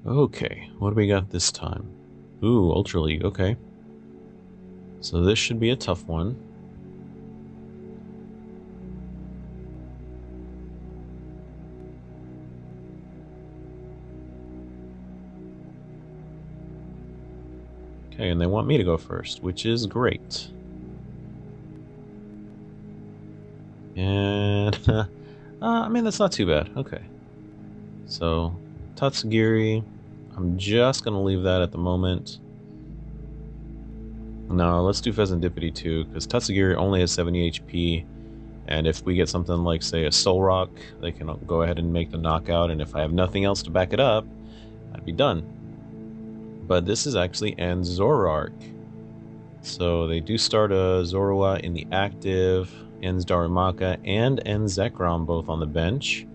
Okay, what do we got this time? Ooh, Ultra League, okay. So this should be a tough one. Okay, and they want me to go first, which is great. And, I mean, that's not too bad. Okay. So, Tatsugiri, I'm just going to leave that at the moment. No, let's do Pheasantipity too, because Tatsugiri only has 70 HP, and if we get something like, say, a Zoroark, they can go ahead and make the knockout, and if I have nothing else to back it up, I'd be done. But this is actually end Zoroark. So they do start a Zorua in the active, ends Darumaka, and ends Zekrom both on the bench.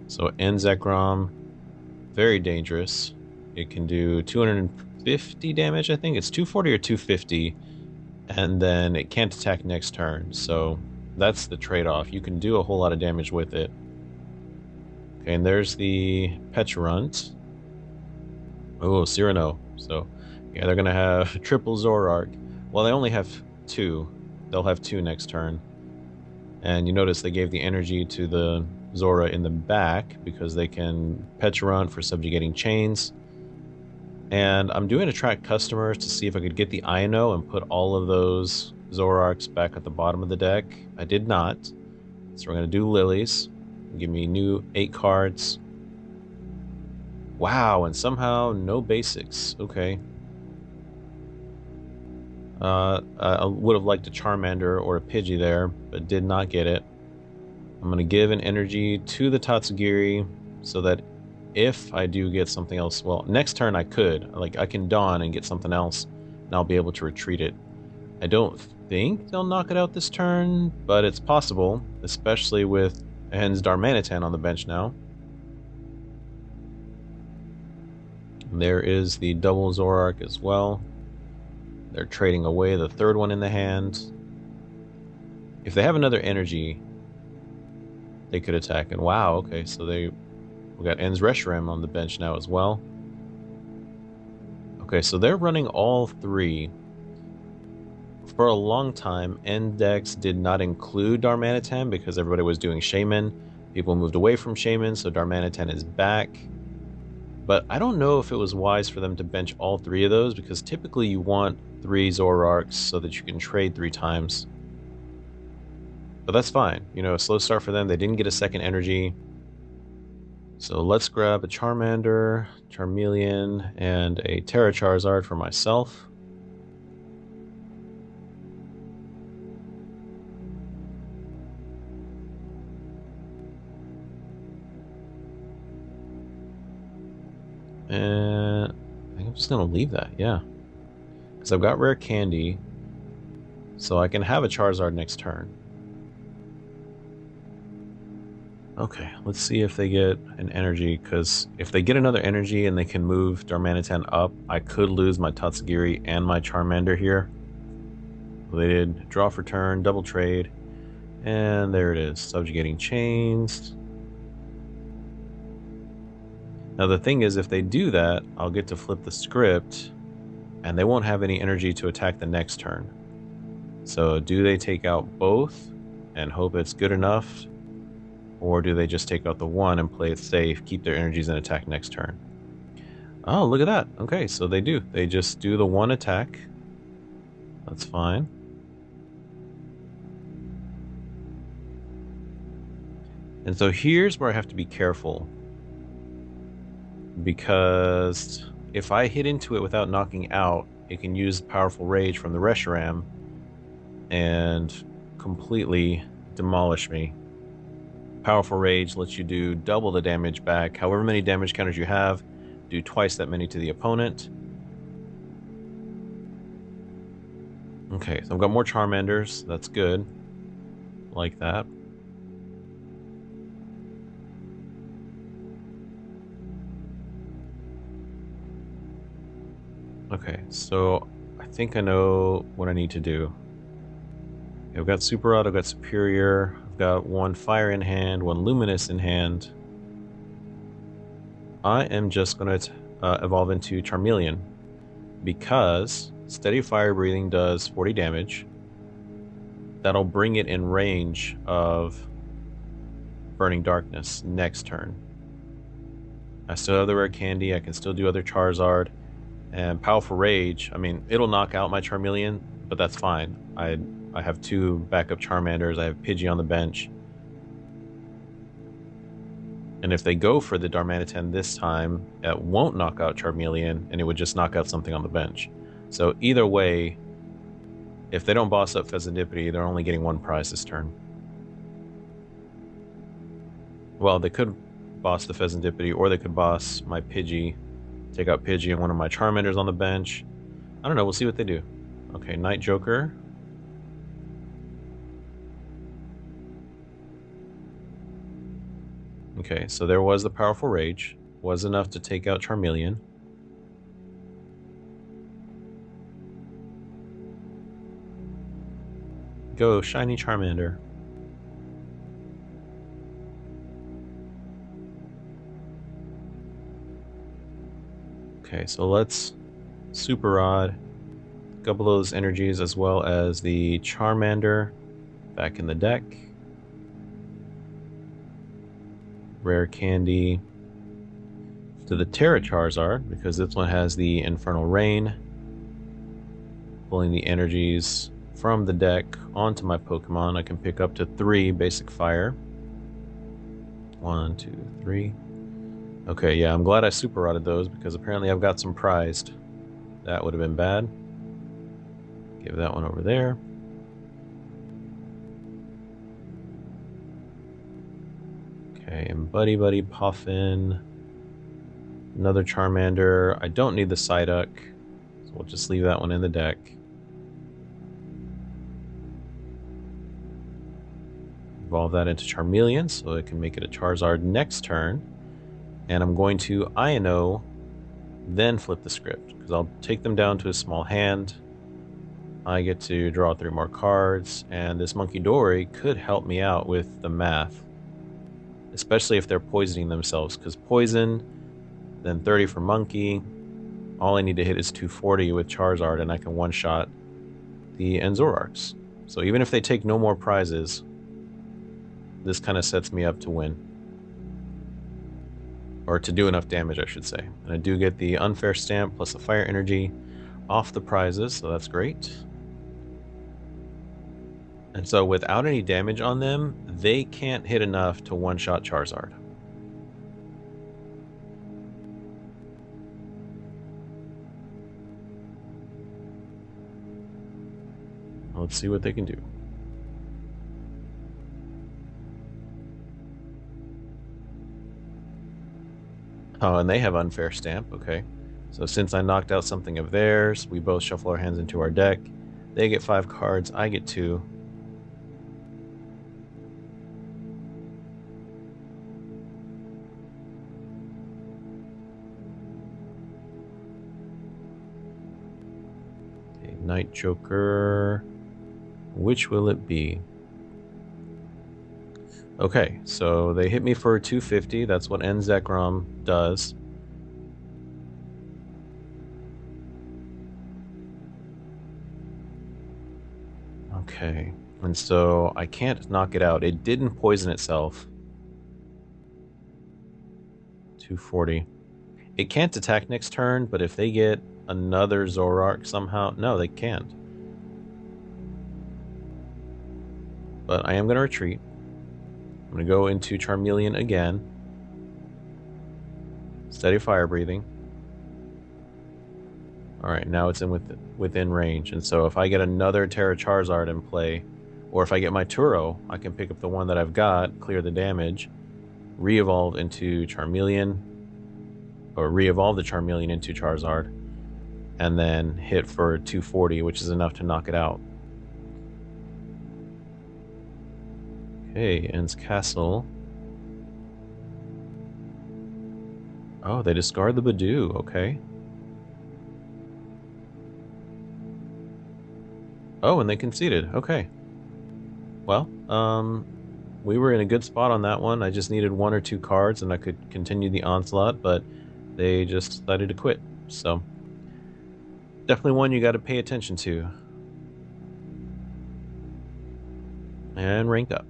So end Zekrom, very dangerous. It can do 250 damage, I think. It's 240 or 250, and then it can't attack next turn. So that's the trade-off. You can do a whole lot of damage with it. Okay, and there's the Pecharunt. Oh, Cyrano. So, yeah, they're going to have triple Zoroark. Well, they only have two. They'll have two next turn. And you notice they gave the energy to the Zora in the back because they can Pecharunt for subjugating chains. And I'm doing attract customers to see if I could get the Ino and put all of those Zoroarks back at the bottom of the deck. I did not. So we're going to do Lilies. Give me new 8 cards. Wow, and somehow no basics. Okay. I would have liked a Charmander or a Pidgey there, but did not get it. I'm going to give an energy to the Tatsugiri so that if I do get something else, well, next turn I could. Like, I can Dawn and get something else, and I'll be able to retreat it. I don't think they'll knock it out this turn, but it's possible, especially with Hens Darmanitan on the bench now. There is the double Zoroark as well. They're trading away the third one in the hand. If they have another energy, they could attack. And wow, okay, so we got En's Reshiram on the bench now as well. Okay, so they're running all three. For a long time, Index did not include Darmanitan because everybody was doing Shaman. People moved away from Shaman, so Darmanitan is back. But I don't know if it was wise for them to bench all three of those, because typically you want 3 Zoroarks so that you can trade 3 times. But that's fine. You know, a slow start for them. They didn't get a second energy. So let's grab a Charmander, Charmeleon, and a Terra Charizard for myself. And I think I'm just going to leave that, yeah. Because I've got Rare Candy, so I can have a Charizard next turn. Okay, let's see if they get an energy, because if they get another energy and they can move Darmanitan up, I could lose my Tatsugiri and my Charmander here. They did draw for turn, double trade, and there it is, subjugating chains. Now the thing is, if they do that, I'll get to flip the script, and they won't have any energy to attack the next turn. So do they take out both and hope it's good enough? Or do they just take out the one and play it safe, keep their energies and attack next turn? Oh, look at that. Okay, so they do. They just do the one attack. That's fine. And so here's where I have to be careful. Because if I hit into it without knocking out, it can use Powerful Rage from the Reshiram and completely demolish me. Powerful Rage lets you do double the damage back. However many damage counters you have, do twice that many to the opponent. Okay, so I've got more Charmanders. That's good. Like that. Okay, so I think I know what I need to do. I've got Super Rod, I've got Superior, I've got one Fire in hand, one Luminous in hand. I am just going to evolve into Charmeleon, because Steady Fire Breathing does 40 damage. That'll bring it in range of Burning Darkness next turn. I still have the Rare Candy, I can still do other Charizard, and Powerful Rage, I mean, it'll knock out my Charmeleon, but that's fine. I have 2 backup Charmanders, I have Pidgey on the bench. And if they go for the Darmanitan this time, it won't knock out Charmeleon, and it would just knock out something on the bench. So either way, if they don't boss up Pheasantipity, they're only getting 1 prize this turn. Well, they could boss the Pheasantipity, or they could boss my Pidgey, take out Pidgey and one of my Charmanders on the bench. I don't know, we'll see what they do. Okay, Night Joker. Okay, so there was the Powerful Rage. Was enough to take out Charmeleon. Go, Shiny Charmander. Okay, so let's Super Rod. A couple of those energies as well as the Charmander back in the deck. Rare Candy to the Terra Charizard, because this one has the Infernal Rain. Pulling the energies from the deck onto my Pokemon. I can pick up to 3 basic fire. 1, 2, 3. Okay, yeah, I'm glad I Super Rodded those, because apparently I've got some prized. That would have been bad. Give that one over there. Okay, and Buddy Puffin. Another Charmander. I don't need the Psyduck, so we'll just leave that one in the deck. Evolve that into Charmeleon, so it can make it a Charizard next turn. And I'm going to Io, then flip the script, because I'll take them down to a small hand. I get to draw 3 more cards, and this Monkey Dory could help me out with the math. Especially if they're poisoning themselves, because poison, then 30 for Monkey. All I need to hit is 240 with Charizard, and I can one-shot the Zoroarks. So even if they take no more prizes, this kind of sets me up to win. Or to do enough damage, I should say. And I do get the Unfair Stamp plus the Fire Energy off the prizes, so that's great. And so without any damage on them, they can't hit enough to one-shot Charizard. Let's see what they can do. Oh, and they have Unfair Stamp, okay. So since I knocked out something of theirs, we both shuffle our hands into our deck. They get 5 cards, I get 2. Okay, Night Joker. Which will it be? Okay, so they hit me for 250. That's what N Zekrom does. Okay, and so I can't knock it out. It didn't poison itself. 240. It can't attack next turn, but if they get another Zoroark somehow... No, they can't. But I am going to retreat. I'm going to go into Charmeleon again. Steady Fire Breathing. Alright, now it's within range. And so if I get another Terra Charizard in play, or if I get my Turo, I can pick up the one that I've got, clear the damage, re-evolve into Charmeleon, or re-evolve the Charmeleon into Charizard, and then hit for 240, which is enough to knock it out. Okay, ends Castle. Oh, they discard the Badoo, okay. Oh, and they conceded, okay. Well, we were in a good spot on that one. I just needed one or two cards and I could continue the onslaught, but they just decided to quit. So definitely one you got to pay attention to. And rank up.